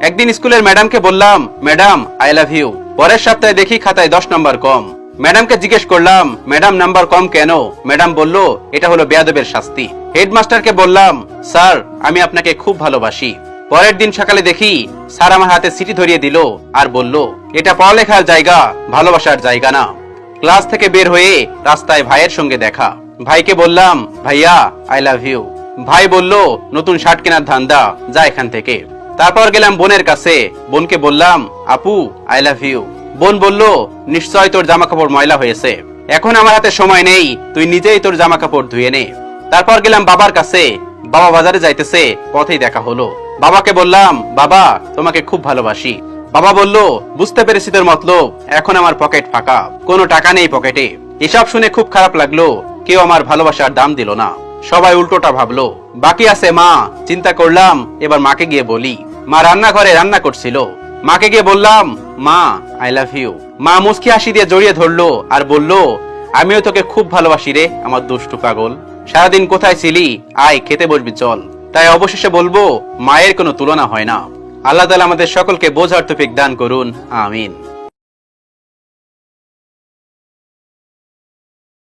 একদিন স্কুলের ম্যাডামকে বললাম, ম্যাডাম আই লাভ ইউ। পরের সপ্তাহে দেখি খাতায় 10 নম্বর কম। ম্যাডামকে জিজ্ঞেস করলাম, ম্যাডাম নাম্বার কম কেন? ম্যাডাম বলল, এটা হলো বেয়াদবের শাস্তি। হেডমাস্টারকে বললাম, স্যার আমি আপনাকে খুব ভালোবাসি। পরের দিন সকালে দেখি স্যার আমার হাতে চিঠি ধরিয়ে দিল আর বলল, এটা পড়ালেখার জায়গা, ভালোবাসার জায়গা না। ক্লাস থেকে বের হয়ে রাস্তায় ভাইয়ের সঙ্গে দেখা। ভাইকে বললাম, ভাইয়া আই লাভ ইউ। ভাই বলল, নতুন শার্ট কেনার ধান্দা, যা এখান থেকে। তারপর গেলাম বোনের কাছে। বোনকে বললাম, আপু আই লাভ ইউ। বোন বলল, নিশ্চয় তোর জামা কাপড় ময়লা হয়েছে, এখন আমার হাতে সময় নেই, তুই নিজেই তোর জামা কাপড় ধুয়ে নে। তারপর গেলাম বাবার কাছে। বাবা বাজারে যাইতেছে, পথেই দেখা হলো। বাবাকে বললাম, বাবা তোমাকে খুব ভালোবাসি। বাবা বলল, বুঝতে পেরেছি তোর মতলব, এখন আমার পকেট ফাঁকা, কোনো টাকা নেই পকেটে। এসব শুনে খুব খারাপ লাগলো। কেউ আমার ভালোবাসার দাম দিল না, সবাই উল্টোটা ভাবলো। বাকি আছে মা। চিন্তা করলাম এবার মাকে গিয়ে বলি। মা রান্নাঘরে রান্না করছিল। মাকে গিয়ে বললাম, মা আই লাভ ইউ। মা মুচকি হাসি দিয়ে জড়িয়ে ধরলো আর বলল, আমিও তোকে খুব ভালোবাসি রে আমার দুষ্টু পাগল। সারাদিন কোথায় ছিলি, আয় খেতে বসবি চল। তাই অবশেষে বলবো, মায়ের কোনো তুলনা হয় না। আল্লাহ তাআলা আমাদের সকলকে বোঝার তৌফিক দান করুন, আমিন।